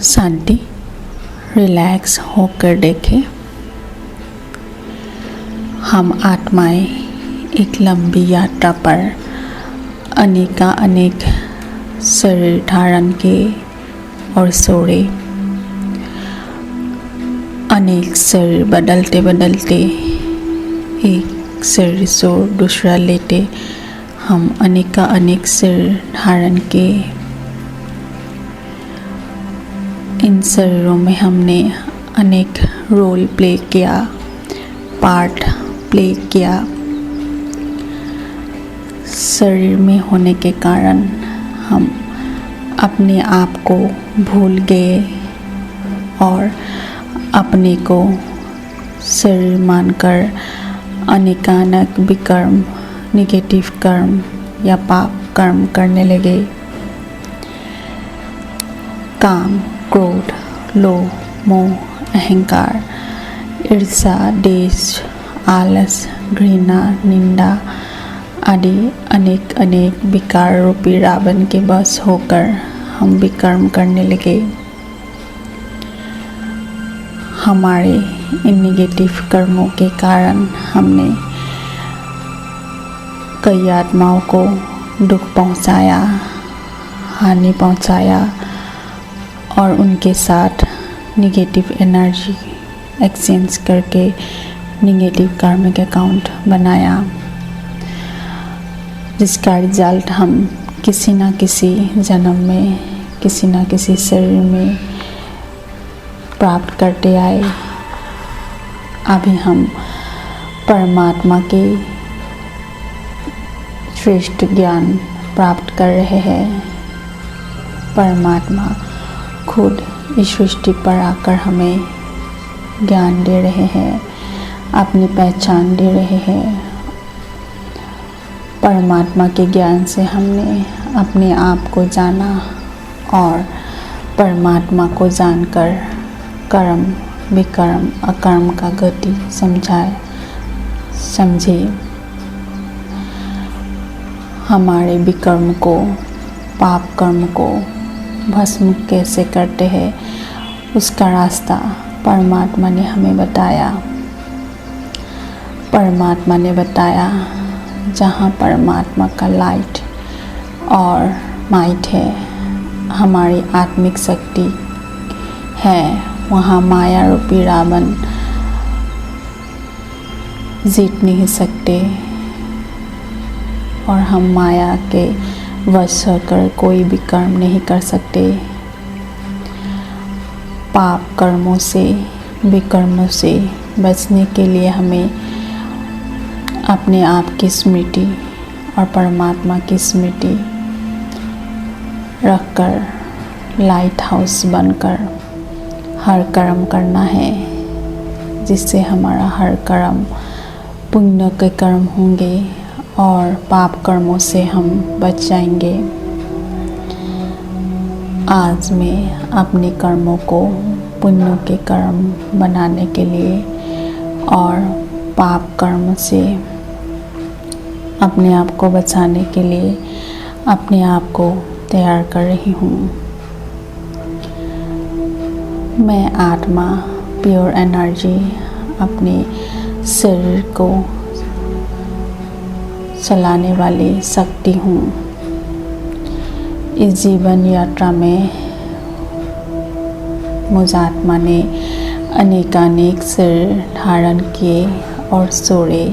शांति relax होकर देखें। हम आत्माएं एक लंबी यात्रा पर अनेक शरीर धारण के और सोरे अनेक शरीर बदलते बदलते एक शरीर से दूसरा लेते हम अनेक शरीर धारण के इन शरीरों में हमने अनेक रोल प्ले किया, पार्ट प्ले किया। शरीर में होने के कारण हम अपने आप को भूल गए और अपने को शरीर मानकर अनेकानेक विकर्म, निगेटिव कर्म या पाप कर्म करने लगे। काम, क्रोध, लोभ, मोह, अहंकार, ईर्ष्या, द्वेष, आलस, घृणा, निंदा आदि अनेक विकार रूपी रावण के बस होकर हम विकर्म करने लगे। हमारे इन निगेटिव कर्मों के कारण हमने कई आत्माओं को दुख पहुंचाया, हानि पहुंचाया और उनके साथ निगेटिव एनर्जी एक्सचेंज करके निगेटिव कार्मिक अकाउंट बनाया, जिसका रिजल्ट हम किसी न किसी जन्म में, किसी न किसी शरीर में प्राप्त करते आए। अभी हम परमात्मा के श्रेष्ठ ज्ञान प्राप्त कर रहे हैं। परमात्मा खुद इस सृष्टि पर आकर हमें ज्ञान दे रहे हैं, अपनी पहचान दे रहे हैं। परमात्मा के ज्ञान से हमने अपने आप को जाना और परमात्मा को जानकर कर्म, विकर्म, अकर्म का गति समझे। हमारे विकर्म को, पाप कर्म को भस्म कैसे करते हैं, उसका रास्ता परमात्मा ने हमें बताया। परमात्मा ने बताया जहाँ परमात्मा का लाइट और माइट है, हमारी आत्मिक शक्ति है, वहाँ माया रूपी रावण जीत नहीं सकते और हम माया के वश होकर कोई भी कर्म नहीं कर सकते। पाप कर्मों से, विकर्मों से बचने के लिए हमें अपने आप की स्मृति और परमात्मा की स्मृति रखकर लाइट हाउस बनकर हर कर्म करना है, जिससे हमारा हर कर्म पुण्य के कर्म होंगे और पाप कर्मों से हम बच जाएंगे। आज मैं अपने कर्मों को पुण्य के कर्म बनाने के लिए और पाप कर्म से अपने आप को बचाने के लिए अपने आप को तैयार कर रही हूँ। मैं आत्मा, प्योर एनर्जी, अपने शरीर को चलाने वाली शक्ति हूँ। इस जीवन यात्रा में मुझ आत्मा ने अनेक शरीर धारण किए और सोए,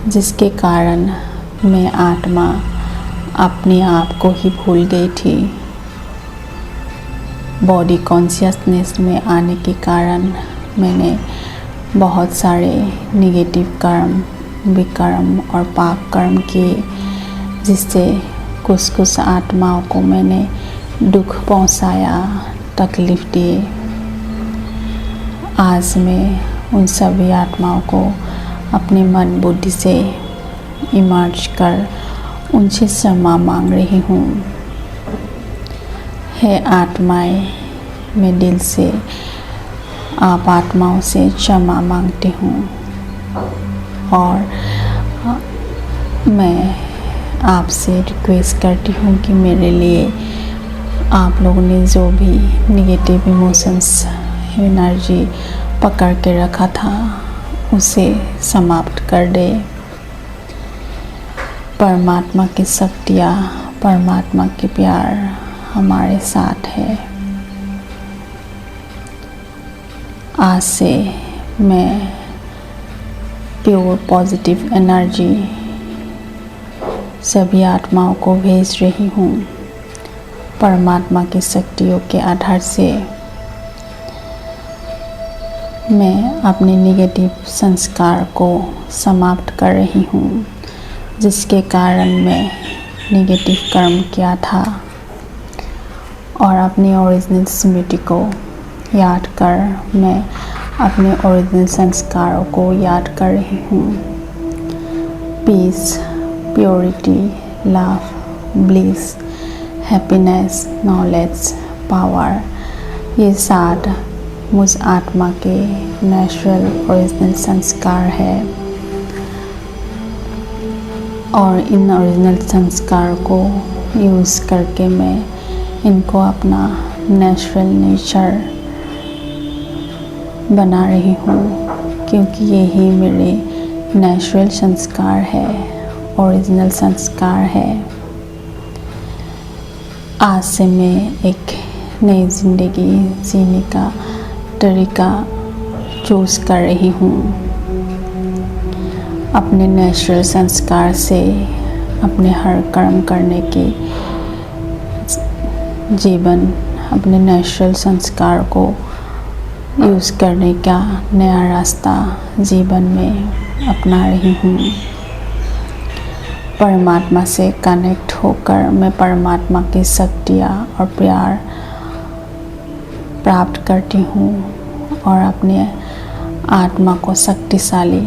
जिसके कारण मैं आत्मा अपने आप को ही भूल गई थी। बॉडी कॉन्शियसनेस में आने के कारण मैंने बहुत सारे निगेटिव कर्म, विकर्म और पाप कर्म किए, जिससे कुछ आत्माओं को मैंने दुख पहुंचाया, तकलीफ दिए। आज मैं उन सभी आत्माओं को अपने मन बुद्धि से इमर्ज कर उनसे क्षमा मांग रही हूँ। हे आत्माएं, मैं दिल से आप आत्माओं से क्षमा मांगती हूँ और मैं आपसे रिक्वेस्ट करती हूँ कि मेरे लिए आप लोगों ने जो भी निगेटिव इमोशंस एनर्जी पकड़ के रखा था उसे समाप्त कर दे। परमात्मा की शक्तियाँ, परमात्मा की प्यार हमारे साथ है। आज से मैं प्योर पॉजिटिव एनर्जी सभी आत्माओं को भेज रही हूँ। परमात्मा की शक्तियों के आधार से मैं अपने निगेटिव संस्कार को समाप्त कर रही हूँ, जिसके कारण मैं निगेटिव कर्म किया था, और अपनी ओरिजिनल स्मृति को याद कर मैं अपने ओरिजिनल संस्कारों को याद कर रही हूँ। Peace, purity, love, bliss, happiness, knowledge, power, ये 7 मुझ आत्मा के नेचुरल ओरिजिनल संस्कार है, और इन ओरिजिनल संस्कार को यूज़ करके मैं इनको अपना नेचुरल नेचर बना रही हूँ, क्योंकि यही मेरे नेचुरल संस्कार है, ओरिजिनल संस्कार है। आज से मैं एक नई ज़िंदगी जीने का तरीका चूज़ कर रही हूँ। अपने नेचुरल संस्कार से अपने हर कर्म करने की जीवन, अपने नेचुरल संस्कार को यूज़ करने का नया रास्ता जीवन में अपना रही हूँ। परमात्मा से कनेक्ट होकर मैं परमात्मा की शक्तियाँ और प्यार प्राप्त करती हूँ, और अपने आत्मा को शक्तिशाली,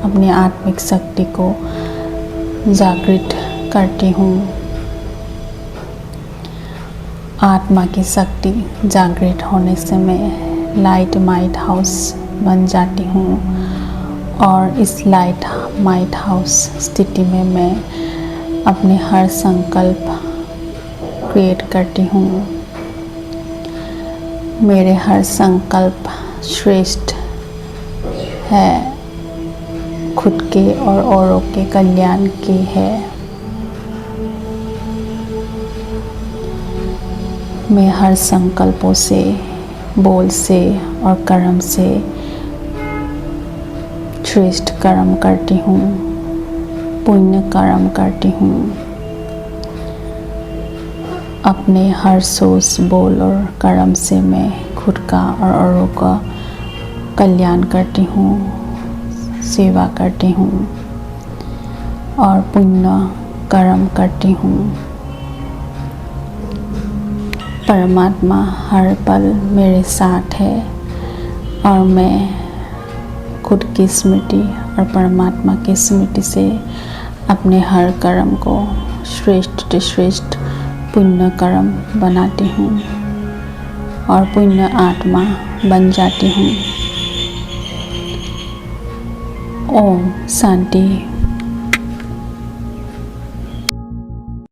अपनी आत्मिक शक्ति को जागृत करती हूँ। आत्मा की शक्ति जागृत होने से मैं लाइट माइट हाउस बन जाती हूँ, और इस लाइट माइट हाउस स्थिति में मैं अपने हर संकल्प क्रिएट करती हूँ। मेरे हर संकल्प श्रेष्ठ है, खुद के और औरों के कल्याण की है। मैं हर संकल्पों से, बोल से और कर्म से श्रेष्ठ कर्म करती हूँ, पुण्य कर्म करती हूँ। अपने हर सोच, बोल और कर्म से मैं खुद का और औरों का कल्याण करती हूँ, सेवा करती हूँ और पुण्य कर्म करती हूँ। परमात्मा हर पल मेरे साथ है, और मैं खुद की स्मृति और परमात्मा की स्मृति से अपने हर कर्म को श्रेष्ठ से श्रेष्ठ पुण्य कर्म बनाती हूँ, और पुण्य आत्मा बन जाती हूँ। ओम शांति।